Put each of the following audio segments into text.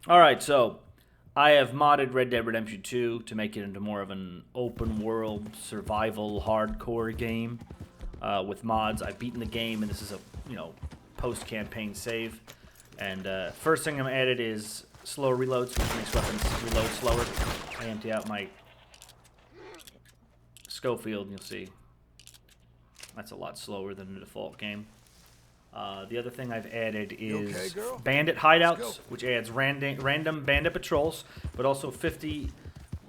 Alright, so I have modded Red Dead Redemption 2 to make it into more of an open world survival hardcore game with mods. I've beaten the game, and this is a post campaign save. And first thing I'm added is slow reloads, which makes weapons reload slower. I empty out my Schofield, and you'll see that's a lot slower than the default game. The other thing I've added is bandit hideouts, which adds random bandit patrols, but also 50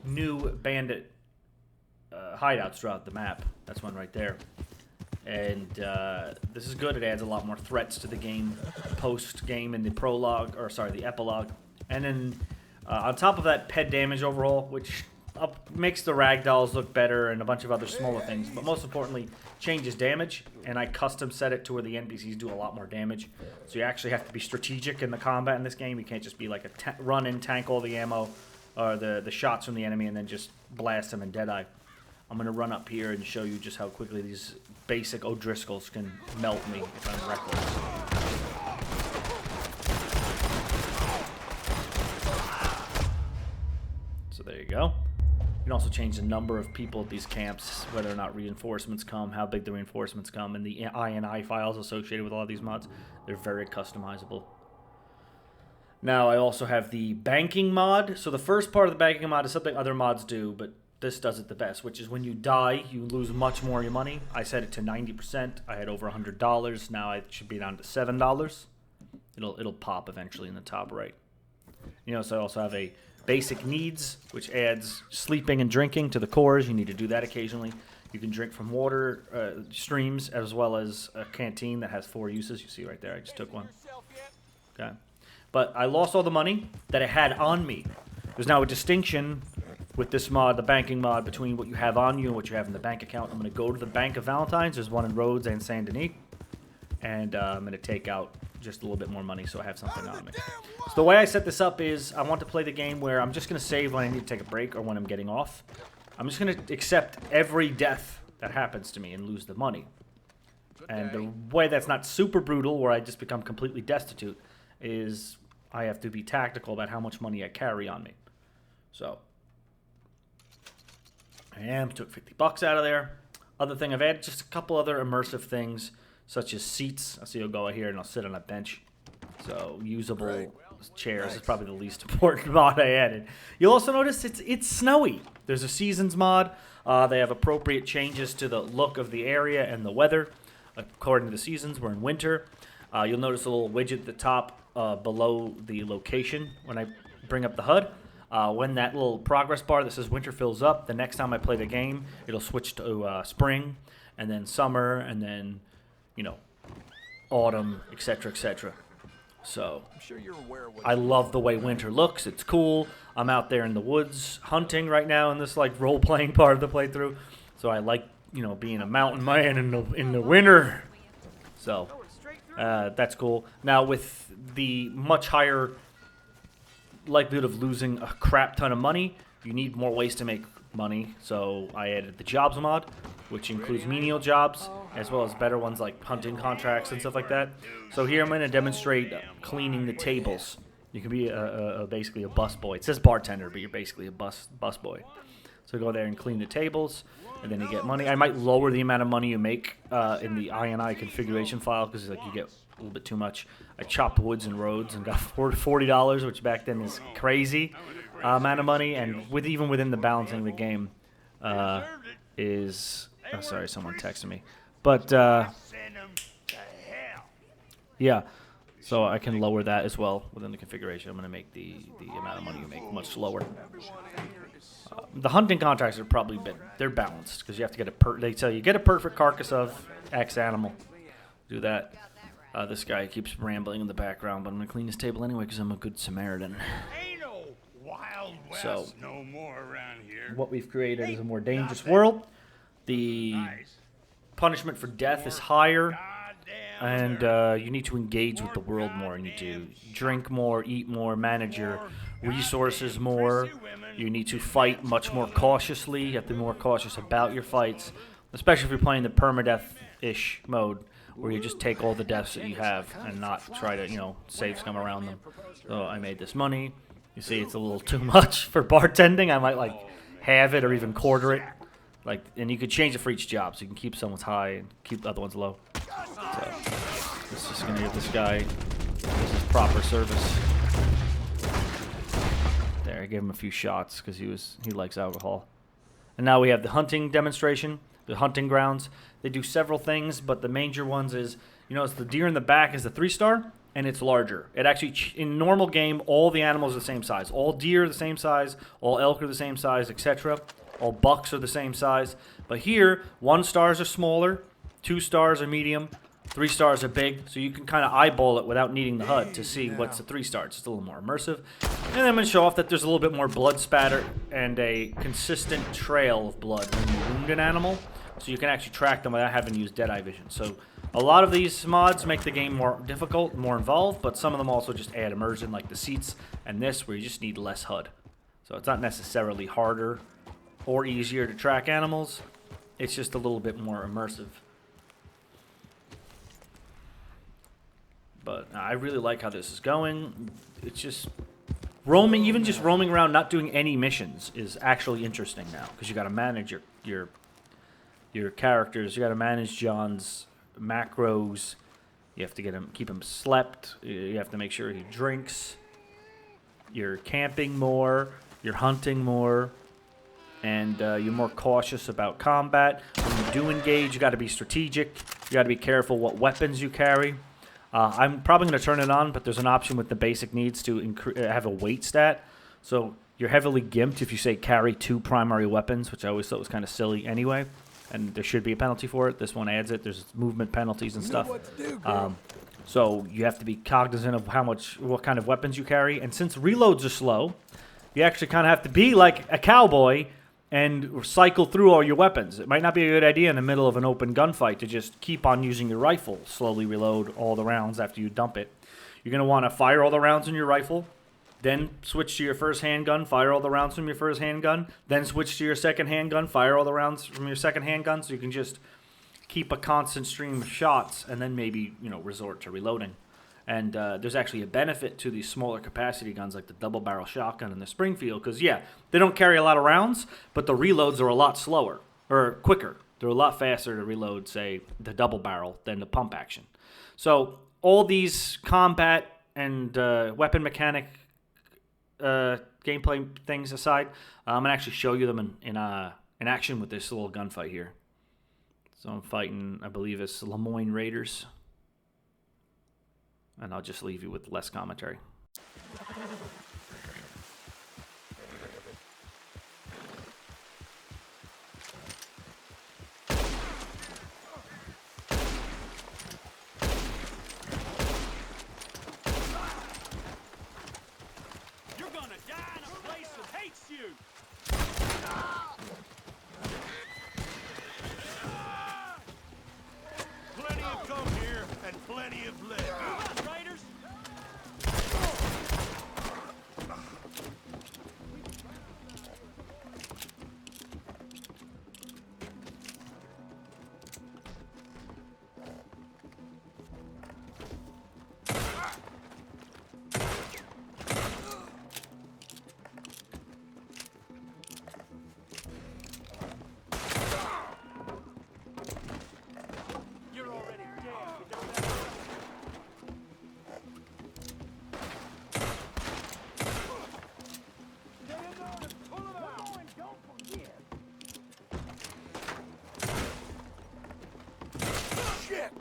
new bandit hideouts throughout the map. That's one right there. And this is good. It adds a lot more threats to the game post-game in the prologue, or sorry, the epilogue. And then on top of that, pet damage overhaul, which makes the ragdolls look better and a bunch of other smaller things. But most importantly, changes damage, and I custom set it to where the NPCs do a lot more damage. So you actually have to be strategic in the combat in this game. You can't just be like a run and tank all the ammo or the shots from the enemy and then just blast them in Deadeye. I'm going to run up here and show you just how quickly these basic O'Driscolls can melt me if I'm reckless. So there you go. You can also change the number of people at these camps, whether or not reinforcements come, how big the reinforcements come, and the INI files associated with all of these mods. They're very customizable. Now, I also have the banking mod. So the first part of the banking mod is something other mods do, but this does it the best, which is when you die, you lose much more of your money. I set it to 90%. I had over $100. Now it should be down to $7. It'll pop eventually in the top right. So I also have a basic needs, which adds sleeping and drinking to the cores. You need to do that occasionally. You can drink from water streams, as well as a canteen that has 4 uses. You see right there, I just took one. Okay. But I lost all the money that I had on me. There's now a distinction with this mod, the banking mod, between what you have on you and what you have in the bank account. I'm going to go to the Bank of Valentine's. There's one in Rhodes and Saint Denis. And I'm going to take out just a little bit more money so I have something on me. So the way I set this up is I want to play the game where I'm just going to save when I need to take a break or when I'm getting off. I'm just going to accept every death that happens to me and lose the money. And the way that's not super brutal, where I just become completely destitute, is I have to be tactical about how much money I carry on me. So took 50 bucks out of there. Other thing I've added, just a couple other immersive things, such as seats. So you'll go here and I'll sit on a bench. So usable chairs is probably the least important mod I added. You'll also notice it's snowy. There's a seasons mod. They have appropriate changes to the look of the area and the weather. According to the seasons, we're in winter. You'll notice a little widget at the top below the location when I bring up the HUD. When that little progress bar that says winter fills up, the next time I play the game, it'll switch to spring, and then summer, and then, autumn, etc., etc. So, I love the way winter looks. It's cool. I'm out there in the woods hunting right now in this role-playing part of the playthrough. So I like, being a mountain man in the winter. So, that's cool. Now, with the much higher likelihood of losing a crap ton of money, you need more ways to make money. So I added the jobs mod, which includes menial jobs, as well as better ones like hunting contracts and stuff like that. So here I'm going to demonstrate cleaning the tables. You can be basically a bus boy. It says bartender, but you're basically a bus boy. So go there and clean the tables, and then you get money. I might lower the amount of money you make in the INI configuration file, because you get a little bit too much. I chopped woods and roads and got $40, which back then is crazy amount of money. And even within the balancing of the game is... Oh, sorry, someone texted me. But, yeah. So I can lower that as well within the configuration. I'm going to make the amount of money you make much lower. The hunting contracts are probably they're balanced, because you have to get they tell you get a perfect carcass of X animal. Do that. This guy keeps rambling in the background, but I'm going to clean his table anyway because I'm a good Samaritan. Ain't no Wild West So, no more around here. what we've created is a more dangerous world. The punishment for death is higher, and you need to engage with the world more. You need to drink more, eat more, manage your resources more. You need to fight much more cautiously. You have to be more cautious about your fights, especially if you're playing the permadeath-ish mode, where you just take all the deaths that you have and not try to, you know, save scum around them. So I made this money. You see, it's a little too much for bartending. I might like halve it or even quarter it. Like, and you could change it for each job, so you can keep someone's high and keep the other ones low. So this is just gonna give this guy his proper service. There, I gave him a few shots because he likes alcohol. And now we have the hunting demonstration, the hunting grounds. They do several things, but the major ones is, you know, it's the deer in the back is the 3-star, and it's larger. It actually, in normal game, all the animals are the same size. All deer are the same size, all elk are the same size, etc. All bucks are the same size. But here, 1 stars are smaller, 2 stars are medium, 3 stars are big, so you can kind of eyeball it without needing the HUD to see what's a 3-star. It's just a little more immersive. And I'm going to show off that there's a little bit more blood spatter and a consistent trail of blood when you wound an animal, so you can actually track them without having to use Deadeye vision. So a lot of these mods make the game more difficult, more involved, but some of them also just add immersion, like the seats and this, where you just need less HUD. So it's not necessarily harder or easier to track animals. It's just a little bit more immersive. But I really like how this is going. It's just roaming, even just roaming around, not doing any missions is actually interesting now, because you got to manage your characters. You got to manage John's macros. You have to keep him slept. You have to make sure he drinks. You're camping more. You're hunting more. And you're more cautious about combat. When you do engage, you got to be strategic. You got to be careful what weapons you carry. I'm probably going to turn it on, but there's an option with the basic needs to have a weight stat. So you're heavily gimped if you say carry 2 primary weapons, which I always thought was kind of silly anyway. And there should be a penalty for it. This one adds it. There's movement penalties and stuff. So you have to be cognizant of what kind of weapons you carry. And since reloads are slow, you actually kind of have to be like a cowboy and cycle through all your weapons. It might not be a good idea in the middle of an open gunfight to just keep on using your rifle. Slowly reload all the rounds after you dump it. You're going to want to fire all the rounds in your rifle, then switch to your first handgun, fire all the rounds from your first handgun, then switch to your second handgun, fire all the rounds from your second handgun, so you can just keep a constant stream of shots, and then maybe, you know, resort to reloading. And there's actually a benefit to these smaller capacity guns like the double barrel shotgun and the Springfield, because, yeah, they don't carry a lot of rounds, but the reloads are a lot slower, or quicker. They're a lot faster to reload, say, the double barrel than the pump action. So all these combat and weapon mechanic gameplay things aside, I'm going to actually show you them in action with this little gunfight here. So I'm fighting, I believe it's Lemoyne Raiders. And I'll just leave you with less commentary. You're gonna die in a place that hates you. Plenty have come here, and plenty have left. Come on, Raiders! You're already dead. You don't have to. Get in there and pull him out. And don't forget. Shit!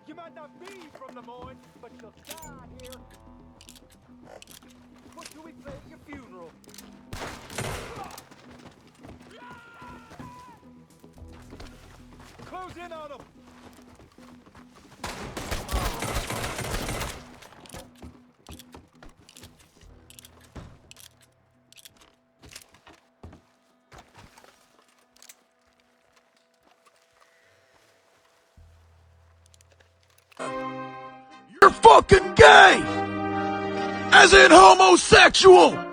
You might not be from Lemoyne, but you'll die here. What do we play at your funeral? Close in on them! You're fucking gay! As in homosexual!